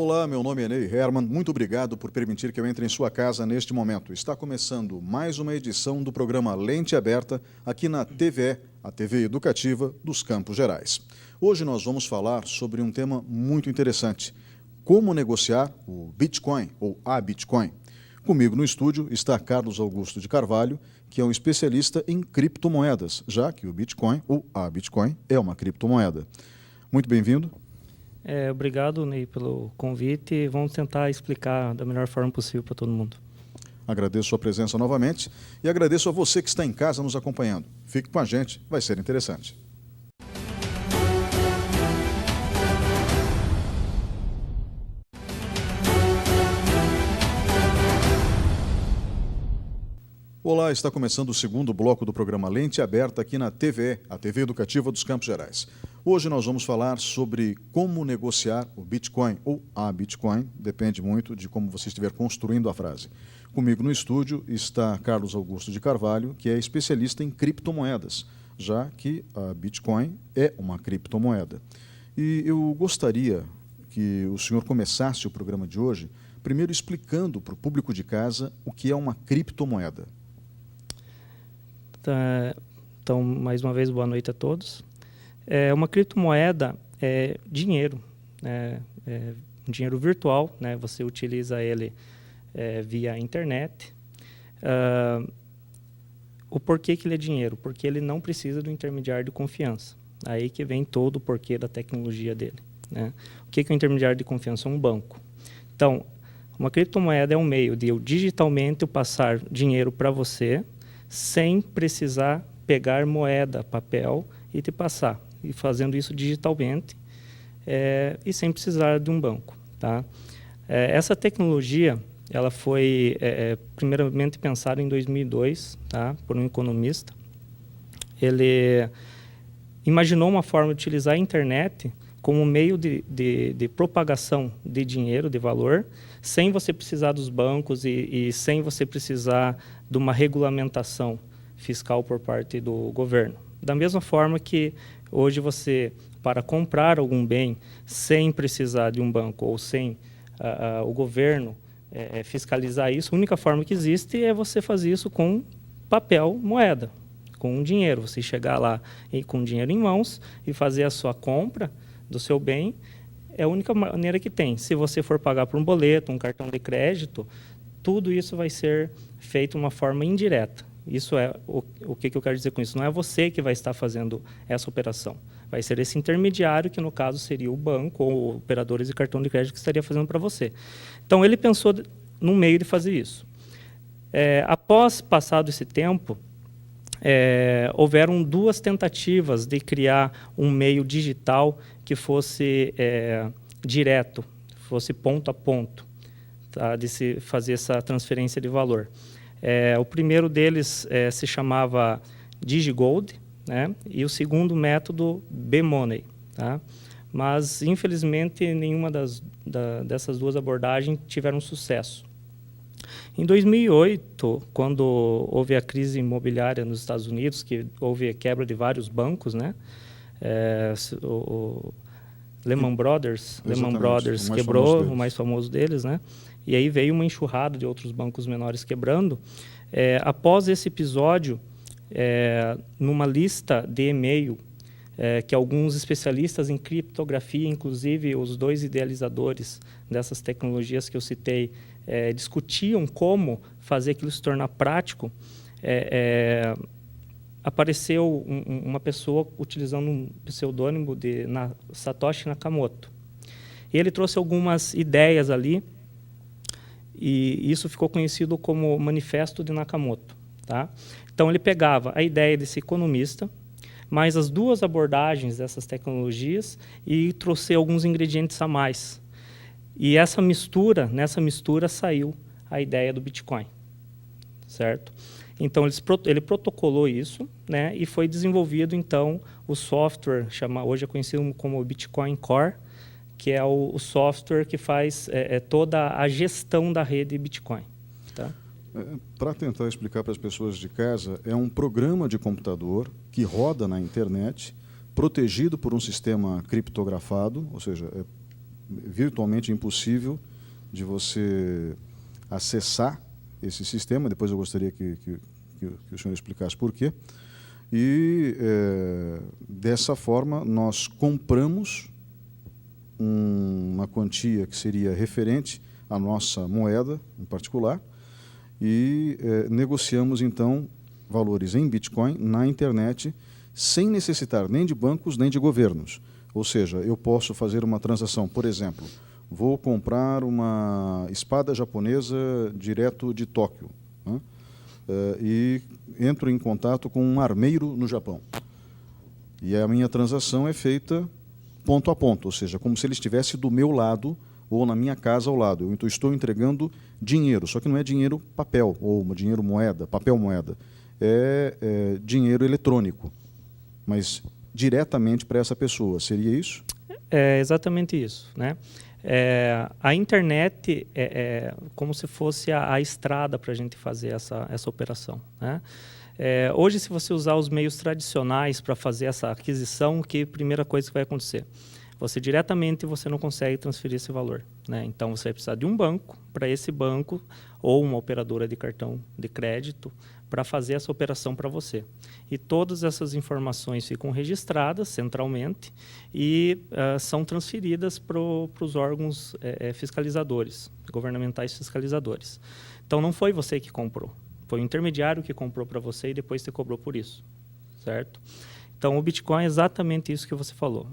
Olá, meu nome é Ney Herman. Muito obrigado por permitir que eu entre em sua casa neste momento. Está começando mais uma edição do programa Lente Aberta aqui na TVE, a TV educativa dos Campos Gerais. Hoje nós vamos falar sobre um tema muito interessante: como negociar o Bitcoin ou a Bitcoin. Comigo no estúdio está Carlos Augusto de Carvalho, que é um especialista em criptomoedas, já que o Bitcoin ou a Bitcoin é uma criptomoeda. Muito bem-vindo. Obrigado, Ney, pelo convite. Vamos tentar explicar da melhor forma possível para todo mundo. Agradeço a sua presença novamente e agradeço a você que está em casa nos acompanhando. Fique com a gente, vai ser interessante. Olá, está começando o segundo bloco do programa Lente Aberta aqui na TVE, a TV educativa dos Campos Gerais. Hoje nós vamos falar sobre como negociar o Bitcoin ou a Bitcoin, depende muito de como você estiver construindo a frase. Comigo no estúdio está Carlos Augusto de Carvalho, que é especialista em criptomoedas, já que a Bitcoin é uma criptomoeda. E eu gostaria que o senhor começasse o programa de hoje primeiro explicando para o público de casa o que é uma criptomoeda. Então, mais uma vez, boa noite a todos. Uma criptomoeda é dinheiro, um dinheiro virtual, né? Você utiliza ele via internet. O porquê que ele é dinheiro? Porque ele não precisa do intermediário de confiança. Aí que vem todo o porquê da tecnologia dele, né? O que é o intermediário de confiança? Um banco. Então, uma criptomoeda é um meio de eu digitalmente passar dinheiro para você sem precisar pegar moeda, papel e te passar. E fazendo isso digitalmente e sem precisar de um banco, tá? Essa tecnologia ela foi primeiramente pensada em 2002, tá? Por um economista. Ele imaginou uma forma de utilizar a internet como meio de propagação de dinheiro, de valor, sem você precisar dos bancos e sem você precisar de uma regulamentação fiscal por parte do governo. Da mesma forma que hoje você, para comprar algum bem sem precisar de um banco ou sem o governo fiscalizar isso, a única forma que existe é você fazer isso com papel, moeda, com dinheiro. Você chegar lá com dinheiro em mãos e fazer a sua compra do seu bem, é a única maneira que tem. Se você for pagar por um boleto, um cartão de crédito, tudo isso vai ser feito de uma forma indireta. Isso é o que eu quero dizer com isso. Não é você que vai estar fazendo essa operação. Vai ser esse intermediário, que no caso seria o banco ou operadores de cartão de crédito que estaria fazendo para você. Então, ele pensou num meio de fazer isso. Após passado esse tempo, houveram duas tentativas de criar um meio digital que fosse direto, fosse ponto a ponto, tá? De se fazer essa transferência de valor. O primeiro deles se chamava DigiGold, né? E o segundo método B-Money, tá? Mas, infelizmente, nenhuma dessas duas abordagens tiveram sucesso. Em 2008, quando houve a crise imobiliária nos Estados Unidos, que houve a quebra de vários bancos, né? O Lehman Brothers quebrou, o mais famoso deles, né? E aí veio uma enxurrada de outros bancos menores quebrando. Após esse episódio, numa lista de e-mail que alguns especialistas em criptografia, inclusive os dois idealizadores dessas tecnologias que eu citei, discutiam como fazer aquilo se tornar prático, apareceu uma pessoa utilizando um pseudônimo de Satoshi Nakamoto. E ele trouxe algumas ideias ali, e isso ficou conhecido como Manifesto de Nakamoto, tá? Então, ele pegava a ideia desse economista, mais as duas abordagens dessas tecnologias, e trouxe alguns ingredientes a mais. E nessa mistura saiu a ideia do Bitcoin, certo? Então, ele protocolou isso, né? E foi desenvolvido, então, o software, hoje é conhecido como Bitcoin Core, que é o software que faz toda a gestão da rede Bitcoin, tá? Para tentar explicar para as pessoas de casa, é um programa de computador que roda na internet, protegido por um sistema criptografado, ou seja, virtualmente impossível de você acessar esse sistema. Depois eu gostaria que o senhor explicasse por quê. E, dessa forma, nós compramos uma quantia que seria referente à nossa moeda em particular e negociamos, então, valores em Bitcoin na internet sem necessitar nem de bancos nem de governos. Ou seja, eu posso fazer uma transação, por exemplo, vou comprar uma espada japonesa direto de Tóquio, né? E entro em contato com um armeiro no Japão. E a minha transação é feita ponto a ponto, ou seja, como se ele estivesse do meu lado ou na minha casa ao lado. Eu estou entregando dinheiro, só que não é dinheiro papel, ou dinheiro moeda, papel moeda. É dinheiro eletrônico, mas diretamente para essa pessoa. Seria isso? É exatamente isso, né? A internet é como se fosse a estrada para a gente fazer essa operação, né? Hoje, se você usar os meios tradicionais para fazer essa aquisição, que primeira coisa que vai acontecer? Você não consegue transferir esse valor, né? Então, você vai precisar de um banco, para esse banco, ou uma operadora de cartão de crédito, para fazer essa operação para você. E todas essas informações ficam registradas centralmente e são transferidas para os órgãos fiscalizadores, governamentais fiscalizadores. Então, não foi você que comprou, foi o intermediário que comprou para você e depois você cobrou por isso, certo? Então, o Bitcoin é exatamente isso que você falou.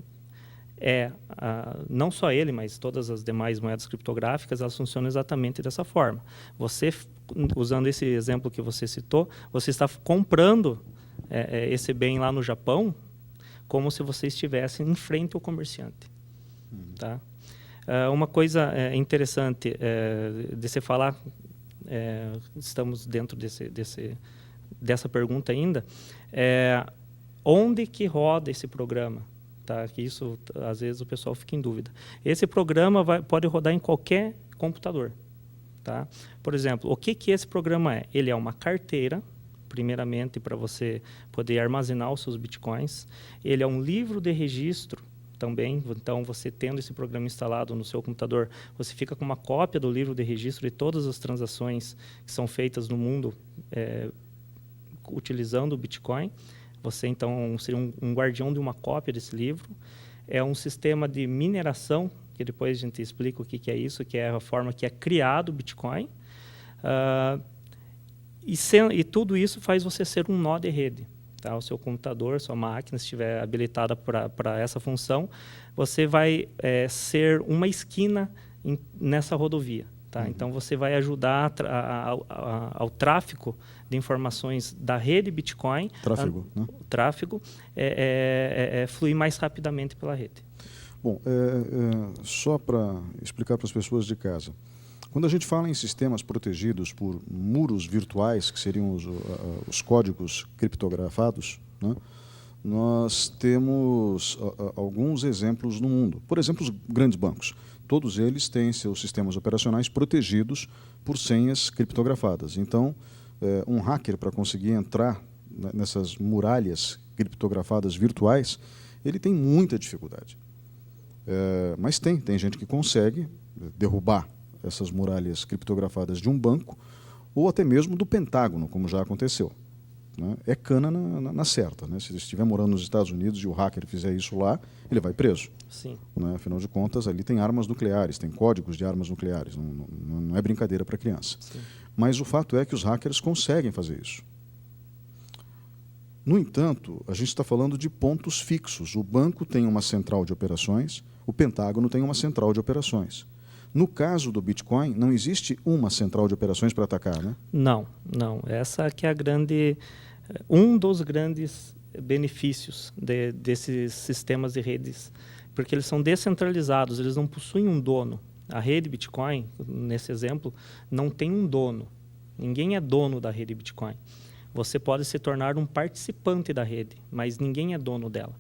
Não só ele, mas todas as demais moedas criptográficas, elas funcionam exatamente dessa forma. Você, usando esse exemplo que você citou, você está comprando esse bem lá no Japão como se você estivesse em frente ao comerciante. Tá? Uma coisa interessante de se falar, estamos dentro dessa pergunta ainda, onde que roda esse programa? Tá? Que isso, às vezes, o pessoal fica em dúvida. Esse programa pode rodar em qualquer computador. Tá? Por exemplo, o que esse programa é? Ele é uma carteira, primeiramente, para você poder armazenar os seus bitcoins. Ele é um livro de registro também. Então, você tendo esse programa instalado no seu computador, você fica com uma cópia do livro de registro de todas as transações que são feitas no mundo utilizando o Bitcoin. Você, então, seria um guardião de uma cópia desse livro. É um sistema de mineração, que depois a gente explica o que é isso, que é a forma que é criado o Bitcoin. E tudo isso faz você ser um nó de rede. Tá? O seu computador, sua máquina, se estiver habilitada para essa função, você vai ser uma esquina nessa rodovia. Tá? Então, você vai ajudar ao tráfego de informações da rede Bitcoin. Tráfego fluir mais rapidamente pela rede. Bom, só para explicar para as pessoas de casa, quando a gente fala em sistemas protegidos por muros virtuais, que seriam os códigos criptografados, né, nós temos alguns exemplos no mundo. Por exemplo, os grandes bancos. Todos eles têm seus sistemas operacionais protegidos por senhas criptografadas. Então, um hacker, para conseguir entrar nessas muralhas criptografadas virtuais, ele tem muita dificuldade. Mas tem gente que consegue derrubar essas muralhas criptografadas de um banco ou até mesmo do Pentágono, como já aconteceu. Né? É cana na certa. Né? Se estiver morando nos Estados Unidos e o hacker fizer isso lá, ele vai preso. Sim. Né? Afinal de contas, ali tem armas nucleares, tem códigos de armas nucleares. Não é brincadeira para criança. Sim. Mas o fato é que os hackers conseguem fazer isso. No entanto, a gente está falando de pontos fixos. O banco tem uma central de operações, o Pentágono tem uma central de operações. No caso do Bitcoin, não existe uma central de operações para atacar, né? Não. Essa que é um dos grandes benefícios desses sistemas de redes, porque eles são descentralizados, eles não possuem um dono. A rede Bitcoin, nesse exemplo, não tem um dono. Ninguém é dono da rede Bitcoin. Você pode se tornar um participante da rede, mas ninguém é dono dela,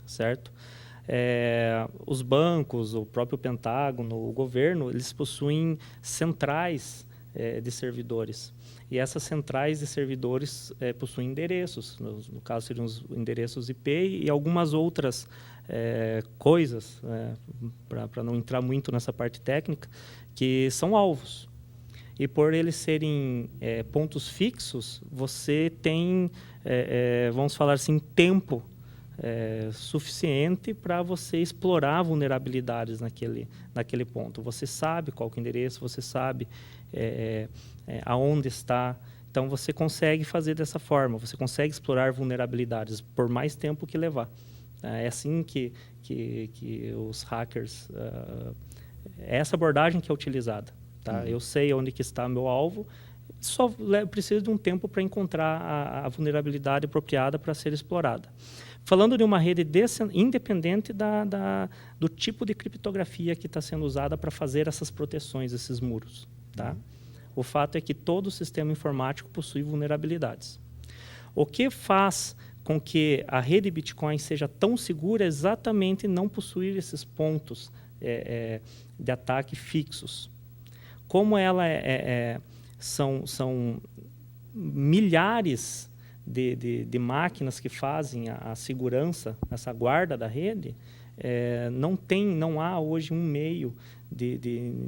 certo? Os bancos, o próprio Pentágono, o governo, eles possuem centrais de servidores. E essas centrais de servidores possuem endereços, no caso seriam os endereços IP e algumas outras coisas, para não entrar muito nessa parte técnica, que são alvos. E por eles serem pontos fixos, você tem, vamos falar assim, tempo suficiente para você explorar vulnerabilidades naquele ponto. Você sabe qual que é o endereço, você sabe aonde está. Então, você consegue fazer dessa forma, você consegue explorar vulnerabilidades por mais tempo que levar. É assim que os hackers... é essa abordagem que é utilizada. Tá? Eu sei onde que está meu alvo, só preciso de um tempo para encontrar a vulnerabilidade apropriada para ser explorada. Falando de uma rede independente do tipo de criptografia que está sendo usada para fazer essas proteções, esses muros. Tá? O fato é que todo o sistema informático possui vulnerabilidades. O que faz com que a rede Bitcoin seja tão segura é exatamente não possuir esses pontos de ataque fixos. Como ela são milhares de máquinas que fazem a segurança, essa guarda da rede, não há hoje um meio,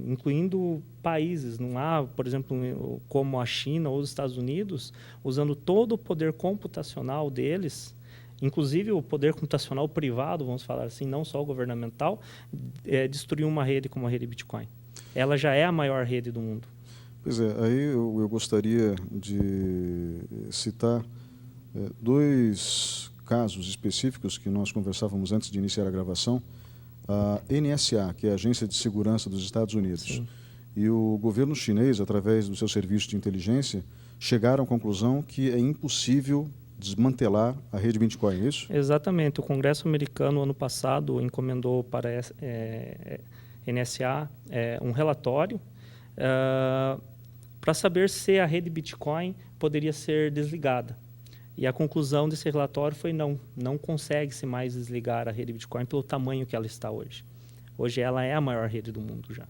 incluindo países, não há, por exemplo, como a China ou os Estados Unidos, usando todo o poder computacional deles, inclusive o poder computacional privado, vamos falar assim, não só o governamental, destruir uma rede como a rede Bitcoin. Ela já é a maior rede do mundo. Pois é, aí eu gostaria de citar dois casos específicos que nós conversávamos antes de iniciar a gravação. A NSA, que é a Agência de Segurança dos Estados Unidos, Sim. E o governo chinês, através do seu serviço de inteligência, chegaram à conclusão que é impossível desmantelar a rede Bitcoin, é isso? Exatamente. O Congresso americano, ano passado, encomendou para a NSA um relatório para saber se a rede Bitcoin poderia ser desligada. E a conclusão desse relatório foi não consegue-se mais desligar a rede Bitcoin pelo tamanho que ela está hoje. Hoje ela é a maior rede do mundo já.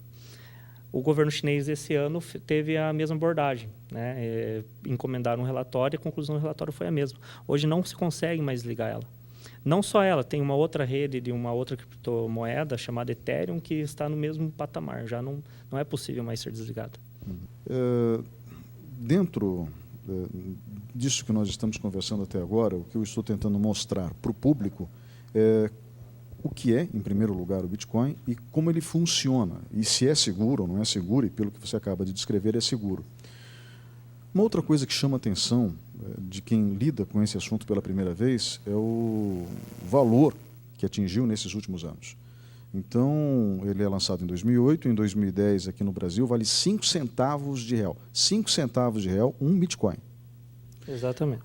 O governo chinês esse ano teve a mesma abordagem, né? Encomendaram um relatório e a conclusão do relatório foi a mesma. Hoje não se consegue mais desligar ela. Não só ela, tem uma outra rede de uma outra criptomoeda chamada Ethereum que está no mesmo patamar, já não é possível mais ser desligada. Dentro disso que nós estamos conversando até agora, o que eu estou tentando mostrar para o público é o que é, em primeiro lugar, o Bitcoin e como ele funciona, e se é seguro ou não é seguro, e pelo que você acaba de descrever, é seguro. Uma outra coisa que chama a atenção de quem lida com esse assunto pela primeira vez é o valor que atingiu nesses últimos anos. Então, ele é lançado em 2008, em 2010 aqui no Brasil vale 5 centavos de real. 5 centavos de real, um Bitcoin. Exatamente.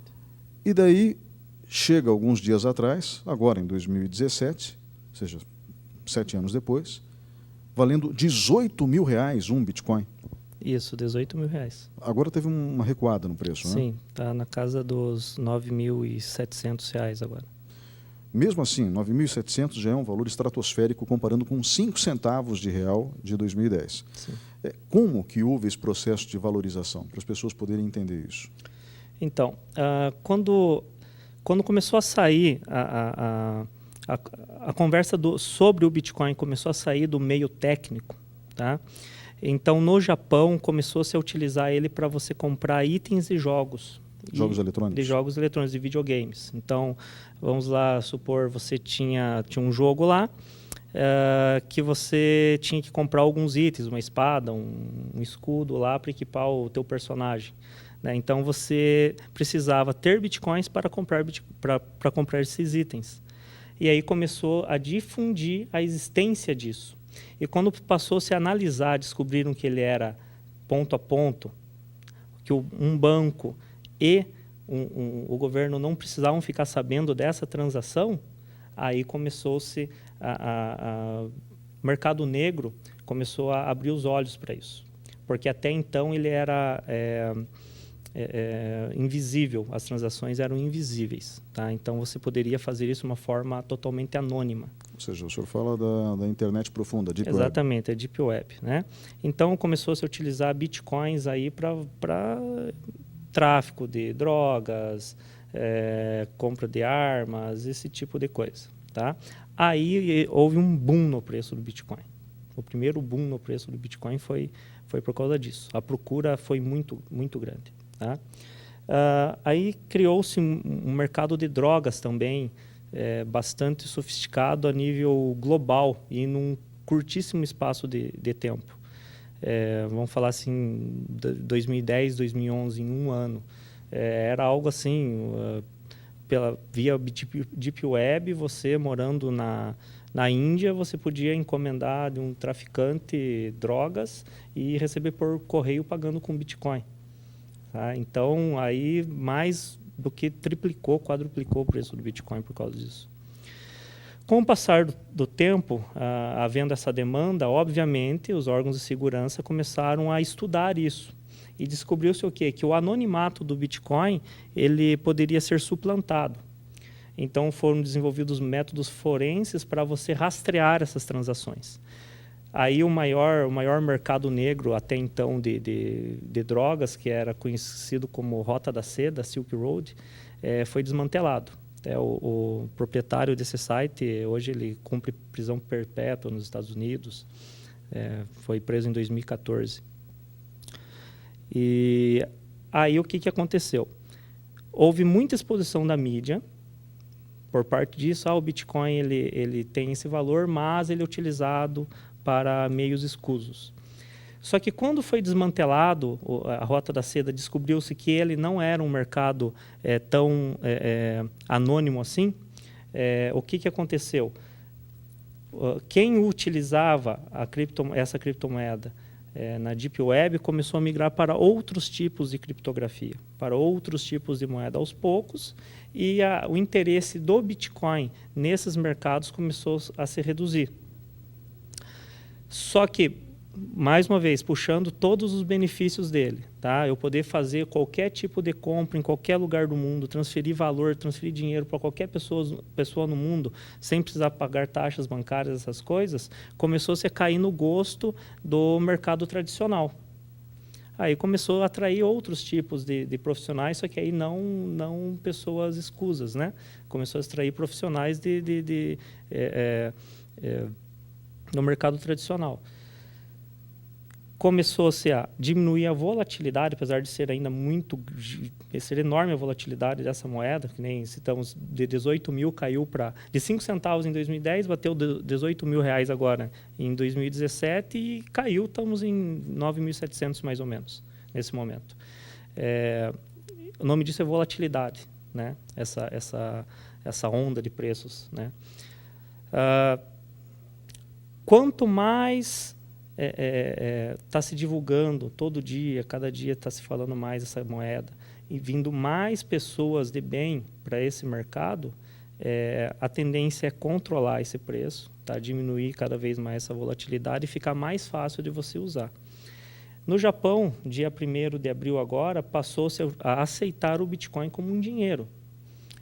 E daí, chega alguns dias atrás, agora em 2017, ou seja, 7 anos depois, valendo 18 mil reais um Bitcoin. Isso, 18 mil reais. Agora teve uma recuada no preço, né? Sim, está na casa dos 9.700 reais agora. Mesmo assim, 9.700 já é um valor estratosférico comparando com 5 centavos de real de 2010. Sim. Como que houve esse processo de valorização, para as pessoas poderem entender isso? Então, quando começou a sair a conversa sobre o Bitcoin, começou a sair do meio técnico, tá? Então, no Japão, começou-se a utilizar ele para você comprar itens de jogos. Jogos eletrônicos? De jogos eletrônicos, de videogames. Então, vamos lá supor, você tinha um jogo lá, que você tinha que comprar alguns itens, uma espada, um escudo lá para equipar o teu personagem. Né? Então, você precisava ter bitcoins para comprar esses itens. E aí começou a difundir a existência disso. E quando passou-se a analisar, descobriram que ele era ponto a ponto, que um banco e o governo não precisavam ficar sabendo dessa transação, aí começou-se o mercado negro começou a abrir os olhos para isso. Porque até então ele era invisível, as transações eram invisíveis. Tá? Então, você poderia fazer isso de uma forma totalmente anônima. Ou seja, o senhor fala da internet profunda, Deep Web. Exatamente, é Deep Web. Né? Então, começou a se utilizar bitcoins aí para tráfico de drogas, compra de armas, esse tipo de coisa. Tá? Aí houve um boom no preço do Bitcoin. O primeiro boom no preço do Bitcoin foi por causa disso. A procura foi muito, muito grande. Tá? Aí criou-se um mercado de drogas também, bastante sofisticado a nível global e num curtíssimo espaço de tempo. Vamos falar assim, 2010, 2011, em um ano. Era algo assim, via Deep Web, você morando na Índia, você podia encomendar de um traficante drogas e receber por correio pagando com Bitcoin. Tá? Então, aí mais do que triplicou, quadruplicou o preço do Bitcoin por causa disso. Com o passar do tempo, havendo essa demanda, obviamente, os órgãos de segurança começaram a estudar isso. E descobriu-se o quê? Que o anonimato do Bitcoin ele poderia ser suplantado. Então, foram desenvolvidos métodos forenses para você rastrear essas transações. Aí o maior mercado negro até então de drogas, que era conhecido como Rota da Seda, Silk Road, foi desmantelado. O proprietário desse site, hoje ele cumpre prisão perpétua nos Estados Unidos, foi preso em 2014. E aí o que aconteceu? Houve muita exposição da mídia por parte disso. O Bitcoin ele tem esse valor, mas ele é utilizado para meios escusos. Só que quando foi desmantelado a Rota da Seda, descobriu-se que ele não era um mercado tão anônimo assim. O que aconteceu? Quem utilizava essa criptomoeda na Deep Web começou a migrar para outros tipos de criptografia, para outros tipos de moeda aos poucos, e o interesse do Bitcoin nesses mercados começou a se reduzir. Só que, mais uma vez, puxando todos os benefícios dele, tá? Eu poder fazer qualquer tipo de compra em qualquer lugar do mundo, transferir valor, transferir dinheiro para qualquer pessoa no mundo, sem precisar pagar taxas bancárias, essas coisas, começou-se a cair no gosto do mercado tradicional. Aí começou a atrair outros tipos de profissionais, só que aí não pessoas escusas, né? Começou a atrair profissionais no mercado tradicional. Começou-se a diminuir a volatilidade, apesar de ser ainda ser enorme a volatilidade dessa moeda, que nem citamos, de 18 mil caiu para... De 5 centavos em 2010, bateu 18 mil reais agora em 2017 e caiu, estamos em 9.700 mais ou menos, nesse momento. O nome disso é volatilidade, né? Essa onda de preços, né? Quanto mais está se divulgando todo dia, cada dia está se falando mais essa moeda, e vindo mais pessoas de bem para esse mercado, a tendência é controlar esse preço, tá? Diminuir cada vez mais essa volatilidade e ficar mais fácil de você usar. No Japão, dia 1º de abril agora, passou-se a aceitar o Bitcoin como um dinheiro.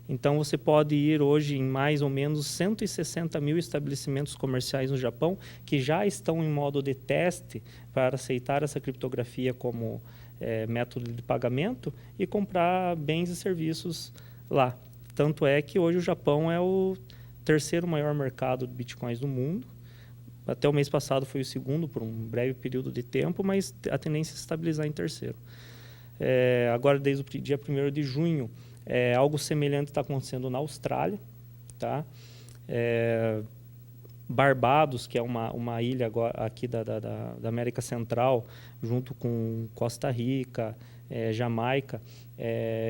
Então, você pode ir hoje em mais ou menos 160 mil estabelecimentos comerciais no Japão que já estão em modo de teste para aceitar essa criptografia como método de pagamento e comprar bens e serviços lá. Tanto é que hoje o Japão é o terceiro maior mercado de bitcoins do mundo. Até o mês passado foi o segundo por um breve período de tempo, mas a tendência é se estabilizar em terceiro. Agora, desde o dia 1º de junho, algo semelhante está acontecendo na Austrália, tá? Barbados, que é uma ilha agora, aqui da América Central, junto com Costa Rica, Jamaica,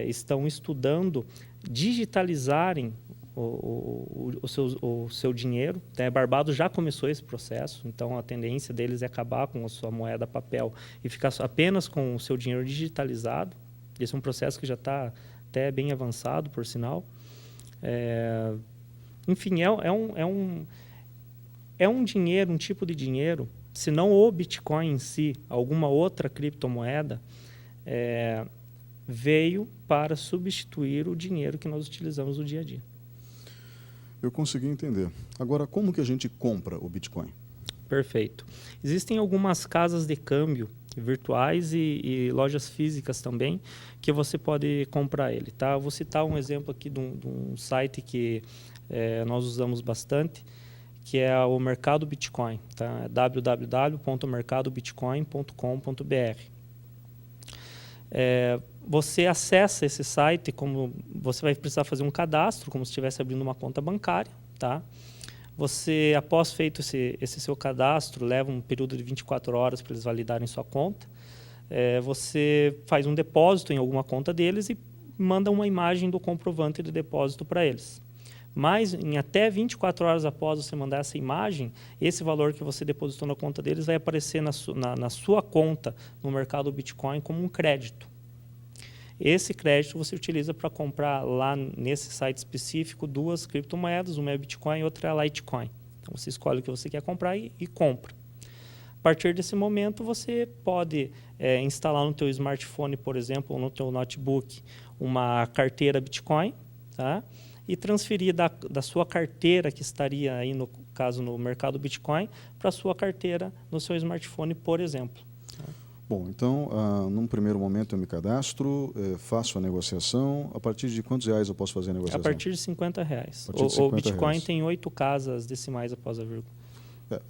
estão estudando digitalizarem o seu dinheiro. Barbados já começou esse processo, então a tendência deles é acabar com a sua moeda papel e ficar apenas com o seu dinheiro digitalizado. Esse é um processo que já está até bem avançado, por sinal. Enfim, é um dinheiro, um tipo de dinheiro, se não o Bitcoin em si, alguma outra criptomoeda, veio para substituir o dinheiro que nós utilizamos no dia a dia. Eu consegui entender. Agora, como que a gente compra o Bitcoin? Perfeito. Existem algumas casas de câmbio virtuais e lojas físicas também que você pode comprar ele. Tá? Eu vou citar um exemplo aqui de um site que nós usamos bastante, que é o Mercado Bitcoin. Tá? www.mercadobitcoin.com.br. Você acessa esse site, como você vai precisar fazer um cadastro, como se estivesse abrindo uma conta bancária. Tá? Você, após feito esse seu cadastro, leva um período de 24 horas para eles validarem sua conta. Você faz um depósito em alguma conta deles e manda uma imagem do comprovante de depósito para eles. Mas, em até 24 horas após você mandar essa imagem, esse valor que você depositou na conta deles vai aparecer na sua conta no mercado Bitcoin como um crédito. Esse crédito você utiliza para comprar lá nesse site específico 2 criptomoedas, uma é Bitcoin e outra é Litecoin. Então você escolhe o que você quer comprar e compra. A partir desse momento você pode instalar no teu smartphone, por exemplo, ou no teu notebook, uma carteira Bitcoin, tá? E transferir da sua carteira, que estaria aí no caso no mercado Bitcoin, para a sua carteira no seu smartphone, por exemplo. Bom, então, num primeiro momento eu me cadastro, faço a negociação. A partir de quantos reais eu posso fazer a negociação? A partir de R$50. O Bitcoin tem 8 casas decimais após a vírgula.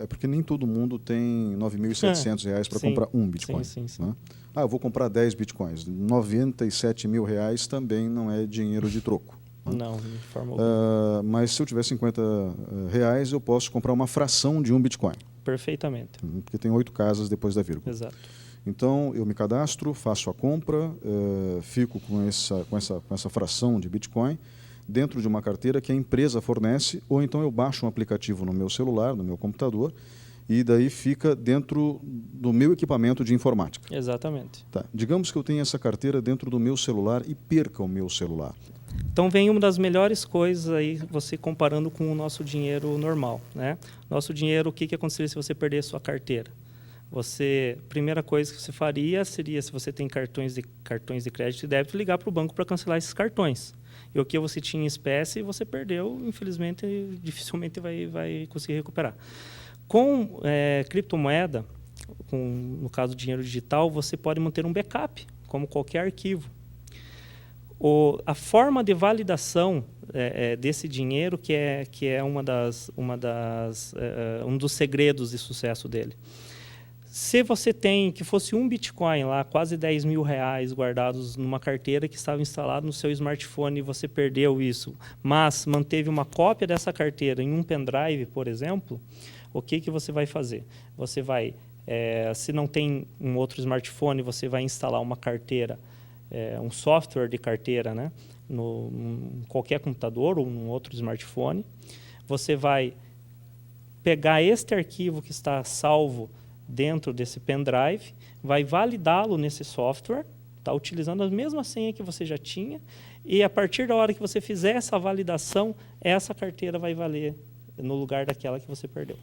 É porque nem todo mundo tem R$ 9.700 para comprar um Bitcoin. Sim. Né? Eu vou comprar 10 Bitcoins. R$97 mil também não é dinheiro de troco. Né? Não, de forma alguma. Mas se eu tiver R$50, eu posso comprar uma fração de um Bitcoin. Perfeitamente. Porque tem 8 casas depois da vírgula. Exato. Então, eu me cadastro, faço a compra, fico com essa fração de Bitcoin dentro de uma carteira que a empresa fornece, ou então eu baixo um aplicativo no meu celular, no meu computador, e daí fica dentro do meu equipamento de informática. Exatamente. Tá. Digamos que eu tenha essa carteira dentro do meu celular e perca o meu celular. Então vem uma das melhores coisas aí, você comparando com o nosso dinheiro normal, né? Nosso dinheiro, o que aconteceria se você perder a sua carteira? Primeira coisa que você faria seria, se você tem cartões de crédito e débito, ligar para o banco para cancelar esses cartões. E o que você tinha em espécie, você perdeu, infelizmente, dificilmente vai conseguir recuperar. Com criptomoeda, no caso dinheiro digital, você pode manter um backup, como qualquer arquivo. A forma de validação desse dinheiro que é um dos segredos de sucesso dele. Se você tem que fosse um Bitcoin lá, quase R$10 mil guardados numa carteira que estava instalada no seu smartphone e você perdeu isso, mas manteve uma cópia dessa carteira em um pendrive, por exemplo, o que você vai fazer? Você vai, se não tem um outro smartphone, você vai instalar uma carteira, um software de carteira, né, em qualquer computador ou num outro smartphone. Você vai pegar este arquivo que está salvo dentro desse pendrive, vai validá-lo nesse software, tá, utilizando a mesma senha que você já tinha, e a partir da hora que você fizer essa validação, essa carteira vai valer no lugar daquela que você perdeu.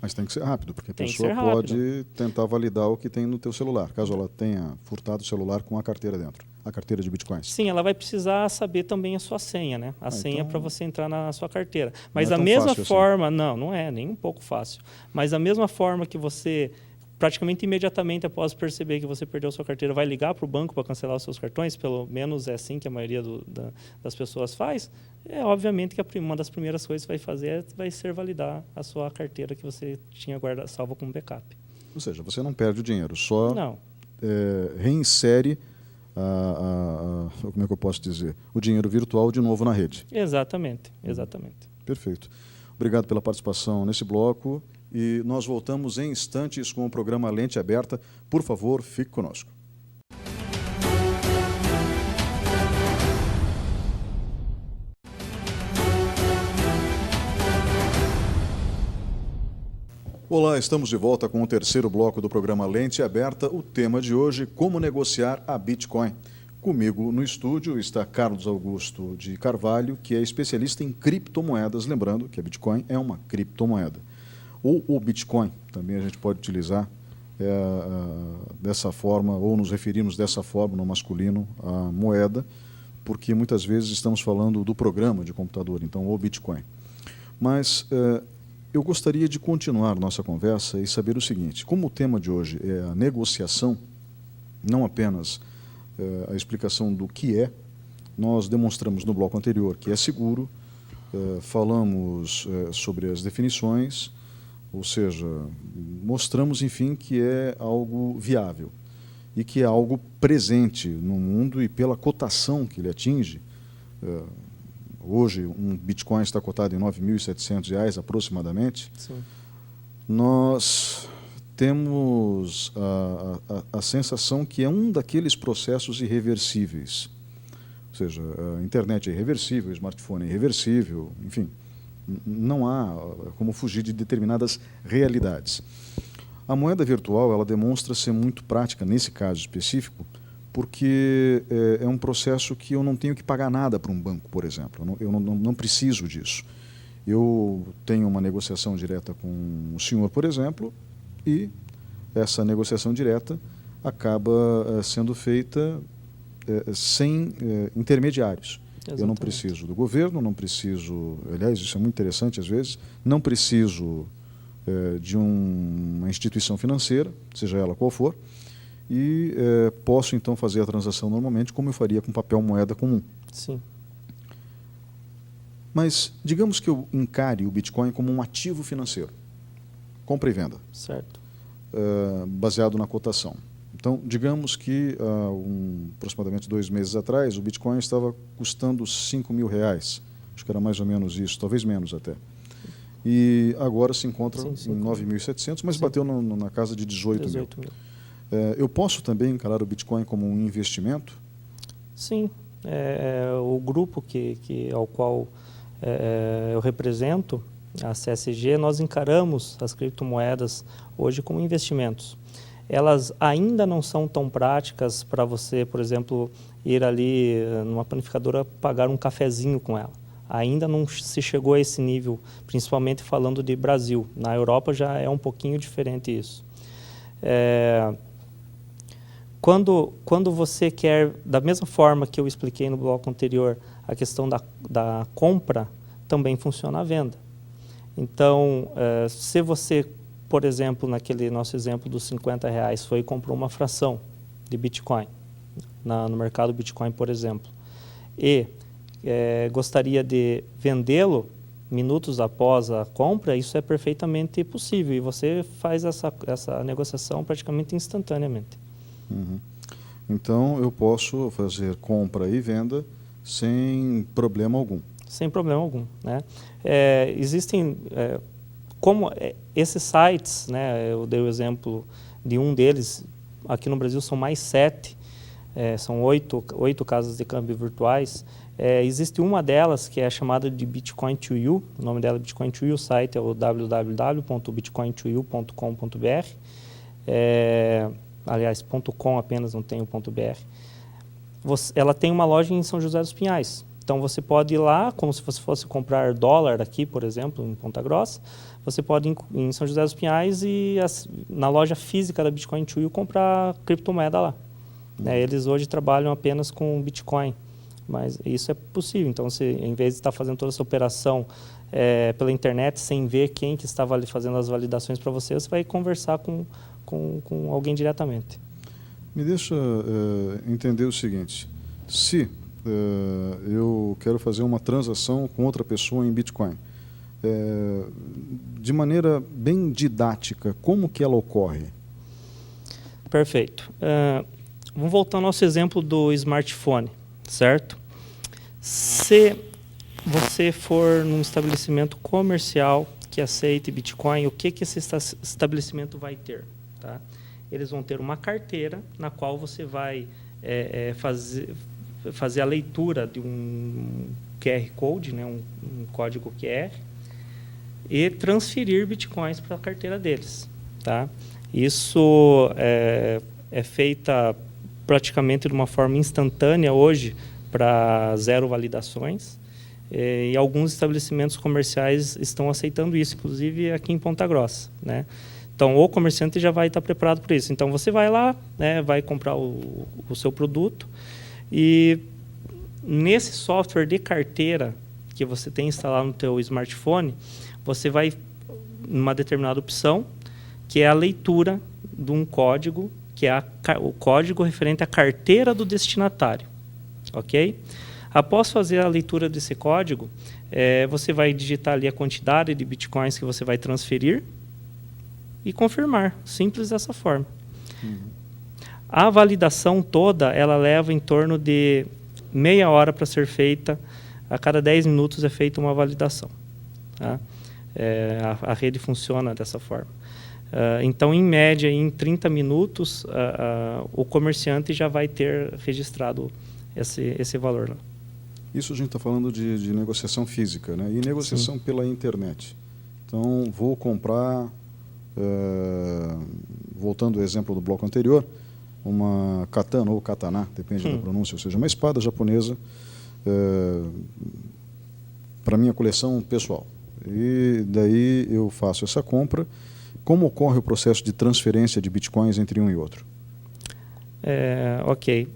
Mas tem que ser rápido, porque a pessoa pode tentar validar o que tem no teu celular, caso ela tenha furtado o celular com a carteira dentro, a carteira de Bitcoins. Sim, ela vai precisar saber também a sua senha, né? A senha para você entrar na sua carteira. Mas da mesma forma, assim. Não é nem um pouco fácil. Mas da mesma forma que você, praticamente imediatamente após perceber que você perdeu sua carteira, vai ligar para o banco para cancelar os seus cartões, pelo menos é assim que a maioria das pessoas faz, obviamente que uma das primeiras coisas que vai fazer vai ser validar a sua carteira que você tinha salva como backup. Ou seja, você não perde o dinheiro, só reinsere, como é que eu posso dizer, o dinheiro virtual de novo na rede. Exatamente. Perfeito. Obrigado pela participação nesse bloco. E nós voltamos em instantes com o programa Lente Aberta. Por favor, fique conosco. Olá, estamos de volta com o terceiro bloco do programa Lente Aberta. O tema de hoje, como negociar a Bitcoin. Comigo no estúdio está Carlos Augusto de Carvalho, que é especialista em criptomoedas. Lembrando que a Bitcoin é uma criptomoeda. Ou o Bitcoin, também a gente pode utilizar dessa forma, ou nos referimos dessa forma no masculino à moeda, porque muitas vezes estamos falando do programa de computador, então o Bitcoin. Mas eu gostaria de continuar nossa conversa e saber o seguinte: como o tema de hoje é a negociação, não apenas a explicação do que é, nós demonstramos no bloco anterior que é seguro, falamos sobre as definições, ou seja, mostramos, enfim, que é algo viável e que é algo presente no mundo, e pela cotação que ele atinge. Hoje, um Bitcoin está cotado em R$ 9.700 aproximadamente. Sim. Nós temos a sensação que é um daqueles processos irreversíveis. Ou seja, a internet é irreversível, o smartphone é irreversível, enfim, não há como fugir de determinadas realidades. A moeda virtual, ela demonstra ser muito prática nesse caso específico, porque é um processo que eu não tenho que pagar nada para um banco, por exemplo. Eu não preciso disso. Eu tenho uma negociação direta com o senhor, por exemplo, e essa negociação direta acaba sendo feita sem intermediários. Exatamente. Eu não preciso do governo, não preciso, aliás, isso é muito interessante às vezes, não preciso de uma instituição financeira, seja ela qual for, e posso então fazer a transação normalmente como eu faria com papel moeda comum. Sim. Mas digamos que eu encare o Bitcoin como um ativo financeiro, compra e venda. Certo. Baseado na cotação. Então, digamos que aproximadamente 2 meses atrás, o Bitcoin estava custando R$5.000. Acho que era mais ou menos isso, talvez menos até. E agora se encontra em 9.700, mas bateu na casa de 18 mil. Eu posso também encarar o Bitcoin como um investimento? Sim. O grupo ao qual eu represento, a CSG, nós encaramos as criptomoedas hoje como investimentos. Elas ainda não são tão práticas para você, por exemplo, ir ali numa panificadora pagar um cafezinho com ela. Ainda não se chegou a esse nível, principalmente falando de Brasil. Na Europa já é um pouquinho diferente isso. Quando você quer, da mesma forma que eu expliquei no bloco anterior, a questão da compra, também funciona a venda. Então, se você, por exemplo, naquele nosso exemplo dos R$50, foi e comprou uma fração de Bitcoin, no mercado Bitcoin, por exemplo, e gostaria de vendê-lo minutos após a compra, isso é perfeitamente possível, e você faz essa negociação praticamente instantaneamente. Uhum. Então, eu posso fazer compra e venda sem problema algum. Sem problema algum, né? Existem, como esses sites, né? Eu dei o exemplo de um deles, aqui no Brasil são mais 7, são 8 casas de câmbio virtuais. Existe uma delas que é chamada de Bitcoin to You, o nome dela é Bitcoin to You, o site é o www.bitcointoyou.com.br. Aliás, .com apenas, não tem o .br. Ela tem uma loja em São José dos Pinhais. Então, você pode ir lá, como se você fosse comprar dólar aqui, por exemplo, em Ponta Grossa. Você pode ir em São José dos Pinhais e na loja física da Bitcoin to You comprar criptomoeda lá. Eles hoje trabalham apenas com Bitcoin, mas isso é possível. Então, em vez de estar fazendo toda essa operação pela internet, sem ver quem que estava ali fazendo as validações para você, você vai conversar com alguém diretamente. Me deixa entender o seguinte: se eu quero fazer uma transação com outra pessoa em Bitcoin, de maneira bem didática, como que ela ocorre? Perfeito. Vamos voltar ao nosso exemplo do smartphone, certo? Se você for num estabelecimento comercial que aceite Bitcoin, o que esse estabelecimento vai ter? Tá? Eles vão ter uma carteira na qual você vai fazer a leitura de um QR Code, né, um código QR, e transferir Bitcoins para a carteira deles. Tá? Isso é feita praticamente de uma forma instantânea hoje para 0 validações, e alguns estabelecimentos comerciais estão aceitando isso, inclusive aqui em Ponta Grossa, né? Então, o comerciante já vai estar preparado para isso. Então, você vai lá, né, vai comprar o seu produto e nesse software de carteira que você tem instalado no teu smartphone, você vai numa determinada opção, que é a leitura de um código, que é o código referente à carteira do destinatário. Ok? Após fazer a leitura desse código, você vai digitar ali a quantidade de bitcoins que você vai transferir e confirmar. Simples dessa forma. A validação toda, ela leva em torno de meia hora para ser feita. A cada 10 minutos é feita uma validação. Tá? A rede funciona dessa forma. Então, em média, em 30 minutos, o comerciante já vai ter registrado esse valor lá. Isso a gente está falando de negociação física, né? E negociação pela internet. Então, vou comprar, voltando ao exemplo do bloco anterior, uma katana ou katana, depende da pronúncia, ou seja, uma espada japonesa para minha coleção pessoal. E daí eu faço essa compra. Como ocorre o processo de transferência de bitcoins entre um e outro? Ok.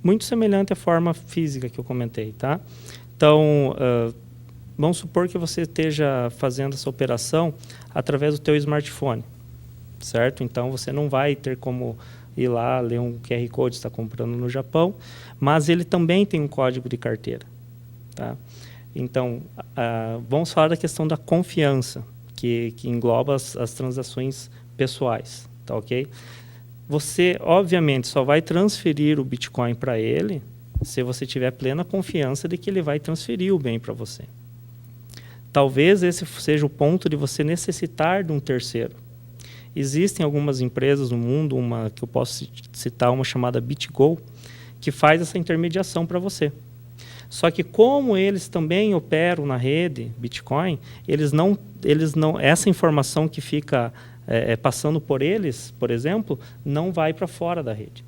Muito semelhante à forma física que eu comentei, tá? Então, vamos supor que você esteja fazendo essa operação através do teu smartphone, certo? Então, você não vai ter como ir lá, ler um QR Code, está comprando no Japão, mas ele também tem um código de carteira, tá? Então, vamos falar da questão da confiança, que engloba as transações pessoais, tá ok? Você, obviamente, só vai transferir o Bitcoin para ele se você tiver plena confiança de que ele vai transferir o bem para você. Talvez esse seja o ponto de você necessitar de um terceiro. Existem algumas empresas no mundo, uma que eu posso citar, uma chamada BitGo, que faz essa intermediação para você. Só que como eles também operam na rede Bitcoin, eles não, essa informação que fica passando por eles, por exemplo, não vai para fora da rede.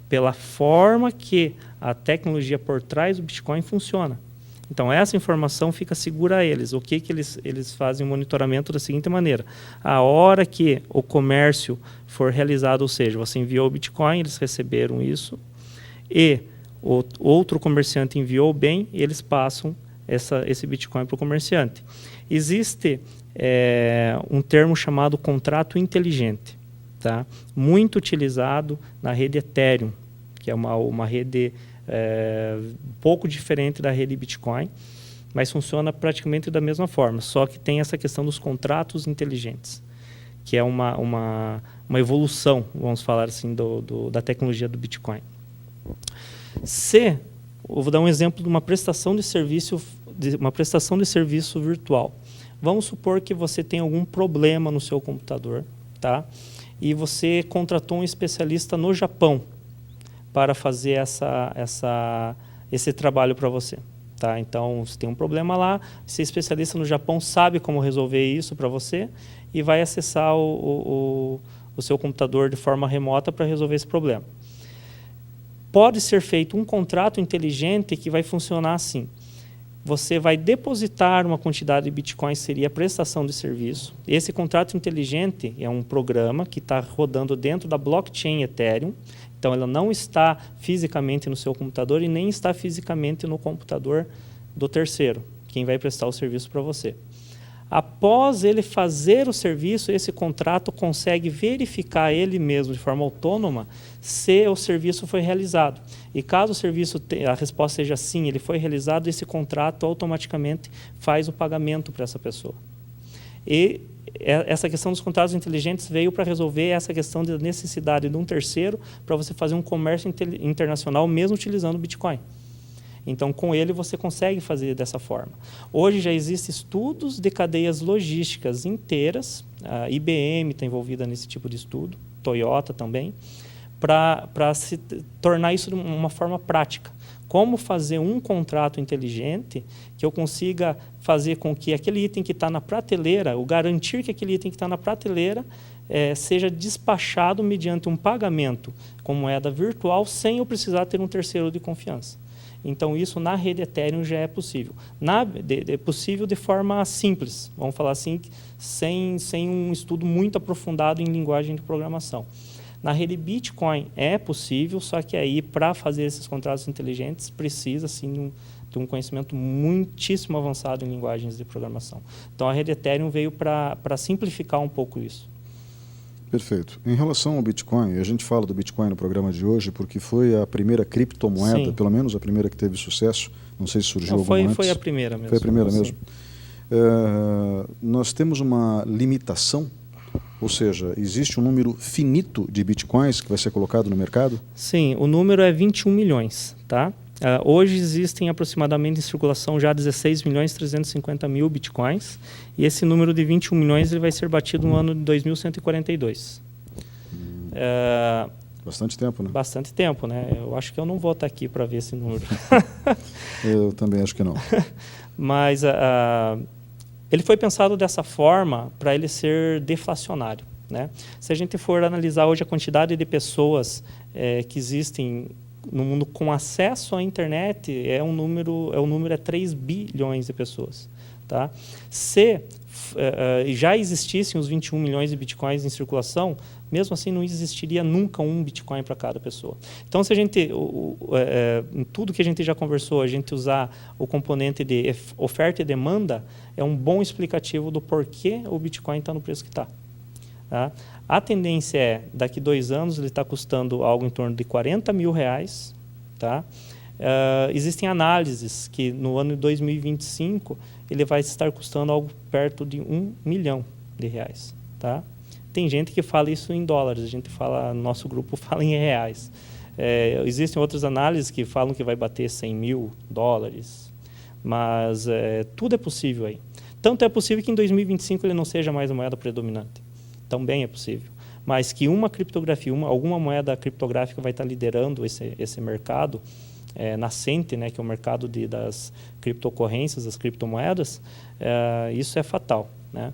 Pela forma que a tecnologia por trás do Bitcoin funciona. Então, essa informação fica segura a eles. O que eles fazem o monitoramento da seguinte maneira. A hora que o comércio for realizado, ou seja, você enviou o Bitcoin, eles receberam isso, e o outro comerciante enviou o bem, eles passam esse Bitcoin para o comerciante. Existe um termo chamado contrato inteligente, tá? Muito utilizado na rede Ethereum, que é uma rede pouco diferente da rede Bitcoin, mas funciona praticamente da mesma forma, só que tem essa questão dos contratos inteligentes, que é uma evolução, vamos falar assim, da tecnologia do Bitcoin. Eu vou dar um exemplo de uma prestação de serviço virtual. Vamos supor que você tem algum problema no seu computador, tá? E você contratou um especialista no Japão para fazer esse trabalho para você, tá? Então, você tem um problema lá, esse especialista no Japão sabe como resolver isso para você e vai acessar o seu computador de forma remota para resolver esse problema. Pode ser feito um contrato inteligente que vai funcionar assim. Você vai depositar uma quantidade de bitcoins, seria a prestação de serviço. Esse contrato inteligente é um programa que está rodando dentro da blockchain Ethereum. Então, ela não está fisicamente no seu computador e nem está fisicamente no computador do terceiro, quem vai prestar o serviço para você. Após ele fazer o serviço, esse contrato consegue verificar ele mesmo de forma autônoma se o serviço foi realizado. E caso o serviço, a resposta seja sim, ele foi realizado, esse contrato automaticamente faz o pagamento para essa pessoa. E essa questão dos contratos inteligentes veio para resolver essa questão da necessidade de um terceiro para você fazer um comércio internacional mesmo utilizando o Bitcoin. Então, com ele, você consegue fazer dessa forma. Hoje já existem estudos de cadeias logísticas inteiras, a IBM está envolvida nesse tipo de estudo, Toyota também, para se tornar isso de uma forma prática. Como fazer um contrato inteligente que eu consiga fazer com que aquele item que está na prateleira, ou garantir que aquele item que está na prateleira seja despachado mediante um pagamento com moeda virtual sem eu precisar ter um terceiro de confiança. Então, isso na rede Ethereum já é possível. É possível de forma simples, vamos falar assim, sem um estudo muito aprofundado em linguagem de programação. Na rede Bitcoin é possível, só que aí, para fazer esses contratos inteligentes, precisa assim, de um conhecimento muitíssimo avançado em linguagens de programação. Então, a rede Ethereum veio para simplificar um pouco isso. Perfeito. Em relação ao Bitcoin, a gente fala do Bitcoin no programa de hoje porque foi a primeira criptomoeda, Sim. pelo menos a primeira que teve sucesso. Não sei se surgiu alguma antes. Foi a primeira mesmo. Foi a primeira mesmo. Nós temos uma limitação, ou seja, existe um número finito de Bitcoins que vai ser colocado no mercado? Sim, o número é 21 milhões, tá? Hoje existem aproximadamente em circulação já 16.350.000 bitcoins e esse número de 21 milhões ele vai ser batido no ano de 2142. Bastante tempo, né? Bastante tempo, né? Eu acho que eu não vou estar aqui para ver esse número. Eu também acho que não. Mas ele foi pensado dessa forma para ele ser deflacionário, né? Se a gente for analisar hoje a quantidade de pessoas que existem no mundo com acesso à internet, o número é 3 bilhões de pessoas. Tá? Se já existissem os 21 milhões de bitcoins em circulação, mesmo assim não existiria nunca um bitcoin para cada pessoa. Então, se a gente, em tudo que a gente já conversou, a gente usar o componente de oferta e demanda, é um bom explicativo do porquê o bitcoin está no preço que está. Tá? A tendência é, daqui 2 anos, ele está custando algo em torno de R$40 mil. Tá? Existem análises que no ano de 2025 ele vai estar custando algo perto de R$1 milhão. Tá? Tem gente que fala isso em dólares, a gente fala, nosso grupo fala em reais. Existem outras análises que falam que vai bater $100 mil, mas tudo é possível aí. Tanto é possível que em 2025 ele não seja mais a moeda predominante. Também é possível. Mas que uma criptografia, alguma moeda criptográfica vai estar liderando esse mercado nascente, né, que é o mercado das criptoocorrências, das criptomoedas, isso é fatal. Né?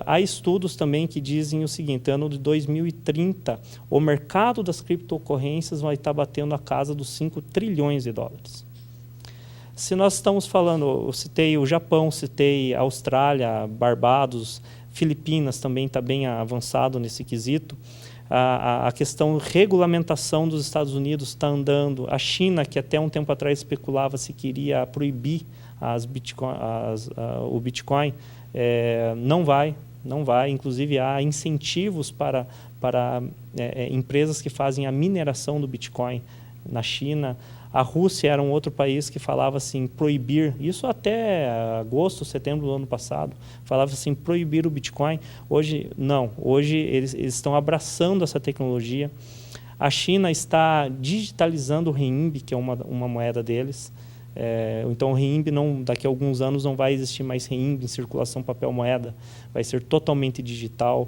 Há estudos também que dizem o seguinte: ano de 2030, o mercado das criptoocorrências vai estar batendo a casa dos $5 trilhões. Se nós estamos falando, eu citei o Japão, citei a Austrália, Barbados, Filipinas também está bem avançado nesse quesito. A questão regulamentação dos Estados Unidos está andando. A China, que até um tempo atrás especulava se queria proibir o Bitcoin, não vai. Inclusive, há incentivos para empresas que fazem a mineração do Bitcoin na China. A Rússia era um outro país que falava assim, proibir, isso até agosto, setembro do ano passado, falava assim, proibir o Bitcoin. Hoje, não. Hoje, eles estão abraçando essa tecnologia. A China está digitalizando o renminbi, que é uma moeda deles. Então, o renminbi, daqui a alguns anos, não vai existir mais renminbi em circulação papel-moeda. Vai ser totalmente digital.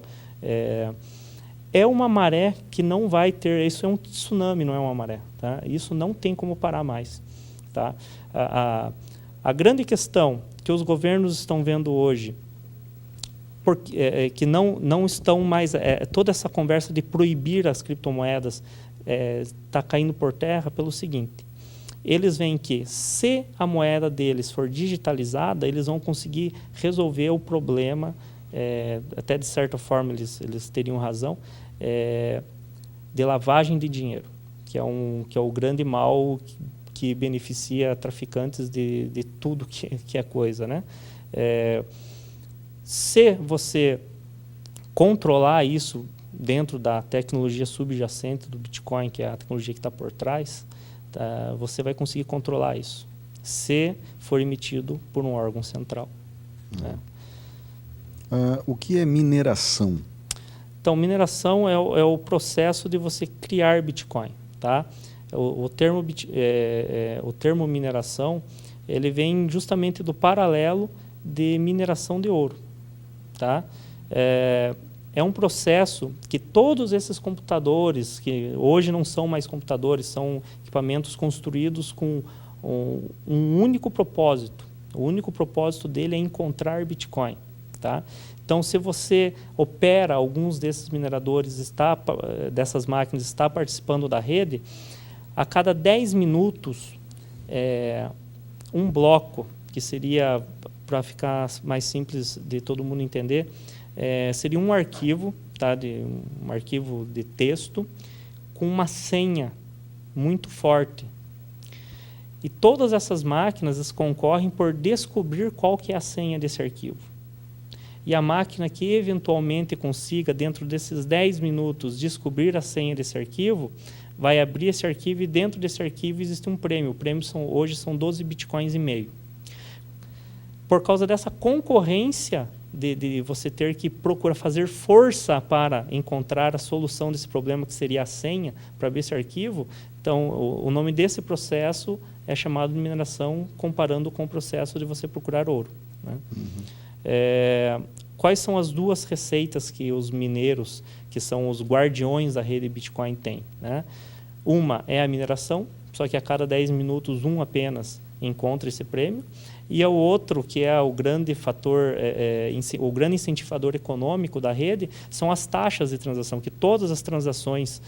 É uma maré que não vai ter, isso é um tsunami, não é uma maré. Tá? Isso não tem como parar mais. Tá? A grande questão que os governos estão vendo hoje, que não estão mais, toda essa conversa de proibir as criptomoedas está caindo por terra pelo seguinte: eles veem que se a moeda deles for digitalizada, eles vão conseguir resolver o problema, até de certa forma eles teriam razão, de lavagem de dinheiro, que é o grande mal que beneficia traficantes de tudo que é coisa. Né? Se você controlar isso dentro da tecnologia subjacente do Bitcoin, que é a tecnologia que está por trás, você vai conseguir controlar isso, se for emitido por um órgão central. Né? O que é mineração? Então, mineração é o processo de você criar Bitcoin. Tá? O termo mineração, ele vem justamente do paralelo de mineração de ouro. Tá? É um processo que todos esses computadores, que hoje não são mais computadores, são equipamentos construídos com um único propósito. O único propósito dele é encontrar Bitcoin. Tá? Então, se você opera alguns desses mineradores, dessas máquinas, está participando da rede, a cada 10 minutos um bloco, que seria, para ficar mais simples de todo mundo entender, seria um arquivo, tá? Um arquivo de texto com uma senha muito forte. E todas essas máquinas concorrem por descobrir qual que é a senha desse arquivo. E a máquina que eventualmente consiga, dentro desses 10 minutos, descobrir a senha desse arquivo, vai abrir esse arquivo e dentro desse arquivo existe um prêmio. O prêmio hoje são 12 bitcoins e meio. Por causa dessa concorrência de você ter que procurar fazer força para encontrar a solução desse problema, que seria a senha, para abrir esse arquivo, então o nome desse processo é chamado de mineração, comparando com o processo de você procurar ouro, né? Quais são as duas receitas que os mineiros, que são os guardiões da rede Bitcoin, têm, né? Uma é a mineração, só que a cada 10 minutos um apenas encontra esse prêmio, e o outro, que é o grande fator, o grande incentivador econômico da rede, são as taxas de transação, que todas as transações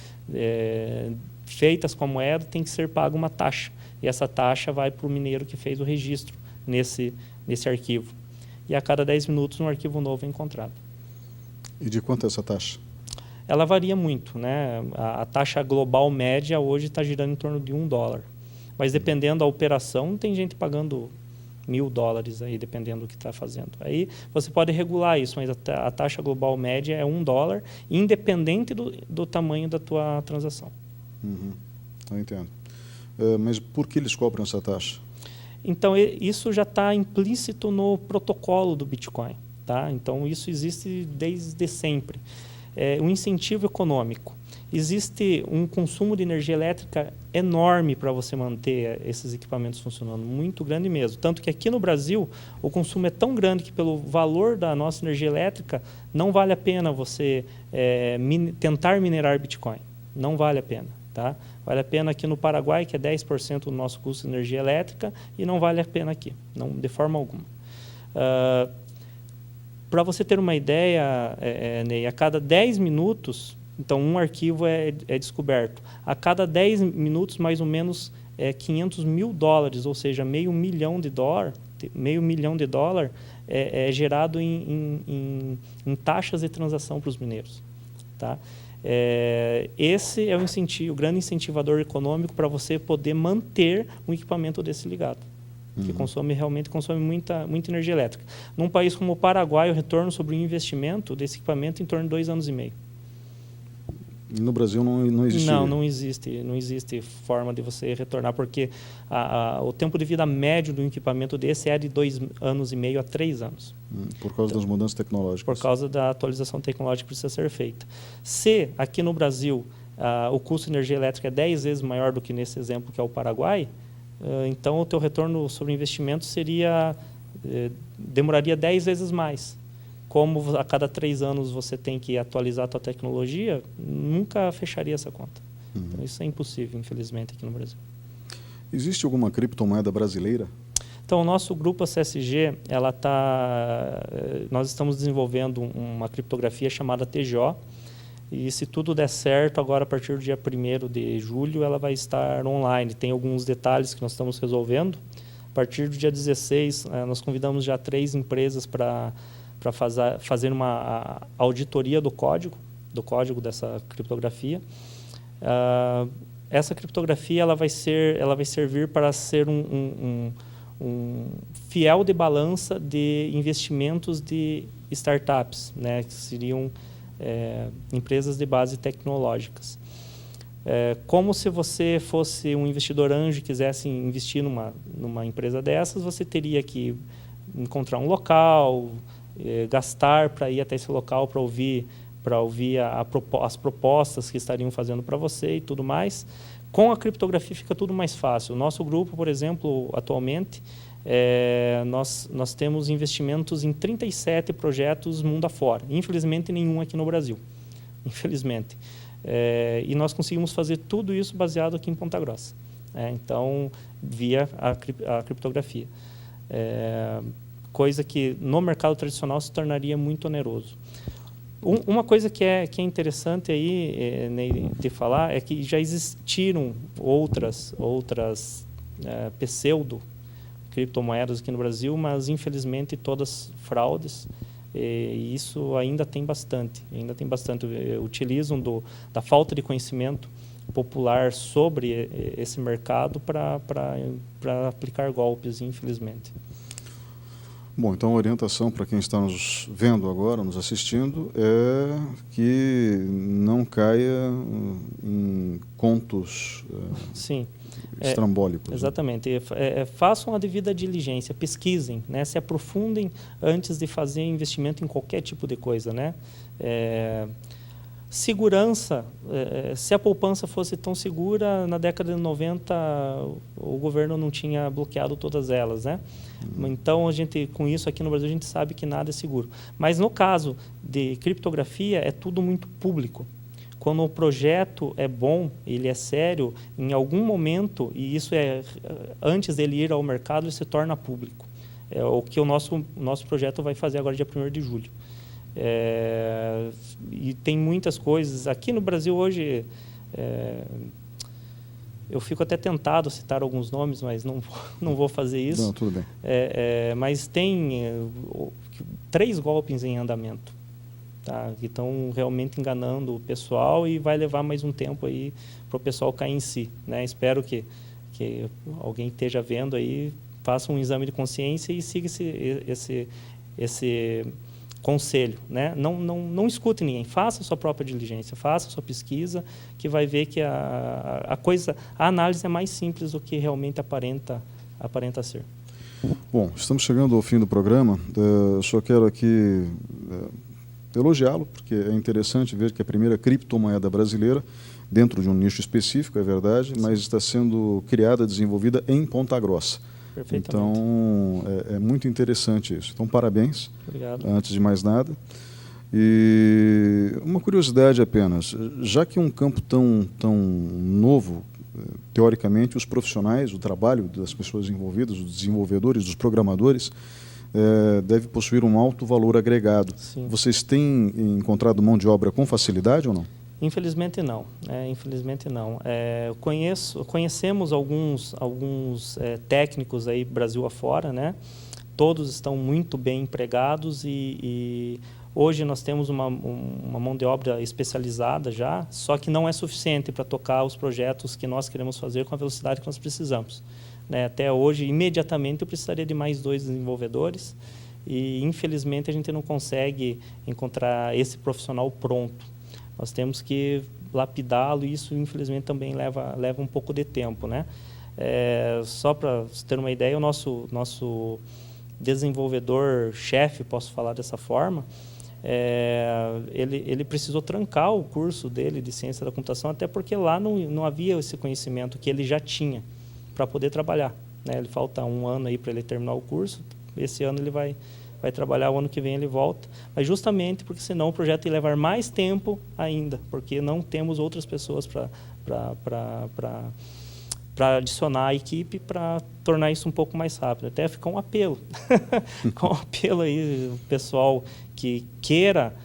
feitas com a moeda tem que ser paga uma taxa, e essa taxa vai para o mineiro que fez o registro nesse arquivo. E a cada 10 minutos um arquivo novo é encontrado. E de quanto é essa taxa? Ela varia muito, né? A taxa global média hoje está girando em torno de $1. Mas dependendo da operação, tem gente pagando $1.000 aí, dependendo do que está fazendo. Aí você pode regular isso, mas a taxa global média é $1, independente do tamanho da tua transação. Eu entendo. Mas por que eles cobram essa taxa? Então, isso já está implícito no protocolo do Bitcoin, tá? Então, isso existe desde sempre. Um incentivo econômico. Existe um consumo de energia elétrica enorme para você manter esses equipamentos funcionando, muito grande mesmo. Tanto que aqui no Brasil, o consumo é tão grande que, pelo valor da nossa energia elétrica, não vale a pena você tentar minerar Bitcoin. Não vale a pena, tá? Vale a pena aqui no Paraguai, que é 10% do nosso custo de energia elétrica, e não vale a pena aqui, não, de forma alguma. Para você ter uma ideia, Ney, a cada 10 minutos, então um arquivo é descoberto. A cada 10 minutos, mais ou menos, $500 mil, ou seja, $500 milhão é gerado em taxas de transação para os mineiros, tá? Esse é o grande incentivador econômico para você poder manter um equipamento desse ligado, que realmente consome muita energia elétrica. Num país como o Paraguai, o retorno sobre o investimento desse equipamento é em torno de 2 anos e meio. E no Brasil não existe? Não existe forma de você retornar, porque o tempo de vida médio de um equipamento desse é de 2 anos e meio a 3 anos. Por causa das mudanças tecnológicas? Por causa da atualização tecnológica que precisa ser feita. Se aqui no Brasil o custo de energia elétrica é 10 vezes maior do que nesse exemplo que é o Paraguai, então o teu retorno sobre investimento demoraria 10 vezes mais. Como a cada 3 anos você tem que atualizar a tua tecnologia, nunca fecharia essa conta. Então, isso é impossível, infelizmente, aqui no Brasil. Existe alguma criptomoeda brasileira? Então, o nosso grupo CSG, nós estamos desenvolvendo uma criptografia chamada TGO, e se tudo der certo, agora a partir do dia 1º de julho, ela vai estar online. Tem alguns detalhes que nós estamos resolvendo. A partir do dia 16, nós convidamos já 3 empresas para fazer uma auditoria do código dessa criptografia. Essa criptografia ela vai servir para ser um fiel de balança de investimentos de startups, né, que seriam empresas de base tecnológicas. Como se você fosse um investidor anjo e quisesse investir numa empresa dessas, você teria que encontrar um local, gastar para ir até esse local para ouvir as propostas que estariam fazendo para você e tudo mais. Com a criptografia fica tudo mais fácil. O nosso grupo, por exemplo, atualmente, nós temos investimentos em 37 projetos mundo afora. Infelizmente, nenhum aqui no Brasil. Infelizmente. E nós conseguimos fazer tudo isso baseado aqui em Ponta Grossa. Então, via a criptografia. Coisa que no mercado tradicional se tornaria muito oneroso. Uma coisa que é interessante aí de falar é que já existiram outras pseudo criptomoedas aqui no Brasil, mas infelizmente todas fraudes, e isso ainda tem bastante, utilizam da falta de conhecimento popular sobre esse mercado para aplicar golpes, infelizmente. Bom, então a orientação para quem está nos vendo agora, nos assistindo, é que não caia em contos Sim. estrambólicos. Exatamente. Façam a devida diligência, pesquisem, né? Se aprofundem antes de fazer investimento em qualquer tipo de coisa, né? Segurança, se a poupança fosse tão segura, na década de 90 o governo não tinha bloqueado todas elas, né? Então, com isso aqui no Brasil, a gente sabe que nada é seguro. Mas no caso de criptografia, é tudo muito público. Quando o projeto é bom, ele é sério, em algum momento, e isso antes dele ir ao mercado, ele se torna público. É o que o nosso projeto vai fazer agora, dia 1º de julho. E tem muitas coisas. Aqui no Brasil hoje, eu fico até tentado a citar alguns nomes, mas não vou fazer isso. Não, tudo bem. Mas tem 3 golpes em andamento, tá? Que estão realmente enganando o pessoal e vai levar mais um tempo aí para o pessoal cair em si, né? Espero que alguém esteja vendo aí, faça um exame de consciência e siga esse conselho, né? Não escute ninguém, faça a sua própria diligência, faça a sua pesquisa, que vai ver que a análise é mais simples do que realmente aparenta ser. Bom, estamos chegando ao fim do programa. Eu só quero aqui elogiá-lo, porque é interessante ver que a primeira criptomoeda brasileira, dentro de um nicho específico, é verdade, mas está sendo criada, desenvolvida em Ponta Grossa. Então, é muito interessante isso. Então, parabéns. Obrigado. Antes de mais nada. E uma curiosidade apenas, já que é um campo tão novo, teoricamente, os profissionais, o trabalho das pessoas envolvidas, dos desenvolvedores, dos programadores, deve possuir um alto valor agregado. Sim. Vocês têm encontrado mão de obra com facilidade ou não? Infelizmente não. Infelizmente não. Conhecemos alguns técnicos aí Brasil afora, né? Todos estão muito bem empregados e hoje nós temos uma mão de obra especializada já, só que não é suficiente para tocar os projetos que nós queremos fazer com a velocidade que nós precisamos, né? Até hoje, imediatamente, eu precisaria de mais 2 desenvolvedores e, infelizmente, a gente não consegue encontrar esse profissional pronto. Nós temos que lapidá-lo e isso, infelizmente, também leva um pouco de tempo, né? Só para você ter uma ideia, o nosso desenvolvedor-chefe, posso falar dessa forma, ele precisou trancar o curso dele de ciência da computação, até porque lá não havia esse conhecimento que ele já tinha para poder trabalhar, né? Ele falta 1 ano aí para ele terminar o curso, esse ano ele vai trabalhar, o ano que vem ele volta, mas justamente porque senão o projeto ia levar mais tempo ainda, porque não temos outras pessoas para adicionar a equipe para tornar isso um pouco mais rápido. Até fica um apelo, com um apelo aí, o pessoal que queira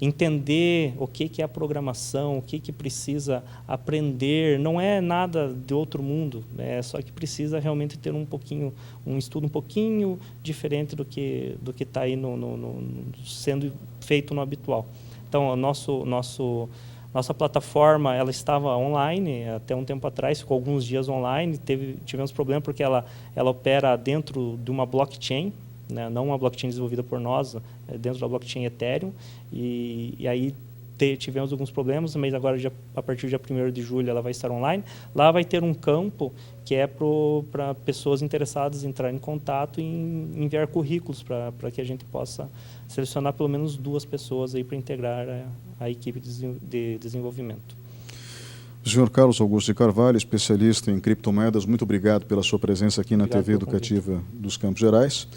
entender o que é a programação, o que precisa aprender, não é nada de outro mundo, só que precisa realmente ter um estudo um pouquinho diferente do que está aí sendo feito no habitual. Então, nossa plataforma ela estava online até um tempo atrás, ficou alguns dias online, tivemos problema porque ela opera dentro de uma blockchain, né? Não uma blockchain desenvolvida por nós, dentro da blockchain Ethereum, e aí tivemos alguns problemas, mas agora a partir do dia 1º de julho ela vai estar online. Lá vai ter um campo que é para pessoas interessadas em entrar em contato e enviar currículos para que a gente possa selecionar pelo menos 2 pessoas aí para integrar a equipe de desenvolvimento. Senhor Carlos Augusto de Carvalho, especialista em criptomoedas, muito obrigado pela sua presença aqui na TV Educativa dos Campos Gerais.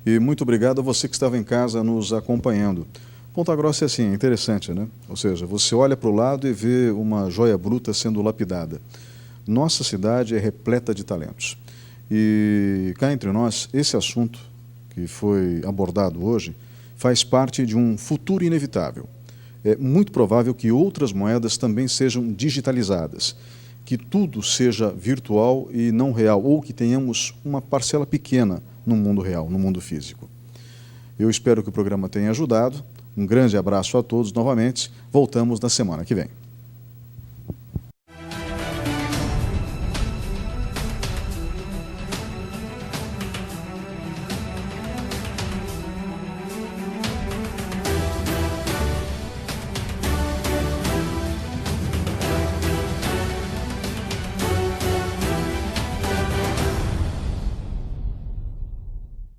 E muito obrigado a você que estava em casa nos acompanhando. Ponta Grossa é assim, é interessante, né? Ou seja, você olha para o lado e vê uma joia bruta sendo lapidada. Nossa cidade é repleta de talentos. E cá entre nós, esse assunto que foi abordado hoje faz parte de um futuro inevitável. É muito provável que outras moedas também sejam digitalizadas, que tudo seja virtual e não real, ou que tenhamos uma parcela pequena no mundo real, no mundo físico. Eu espero que o programa tenha ajudado. Um grande abraço a todos novamente. Voltamos na semana que vem.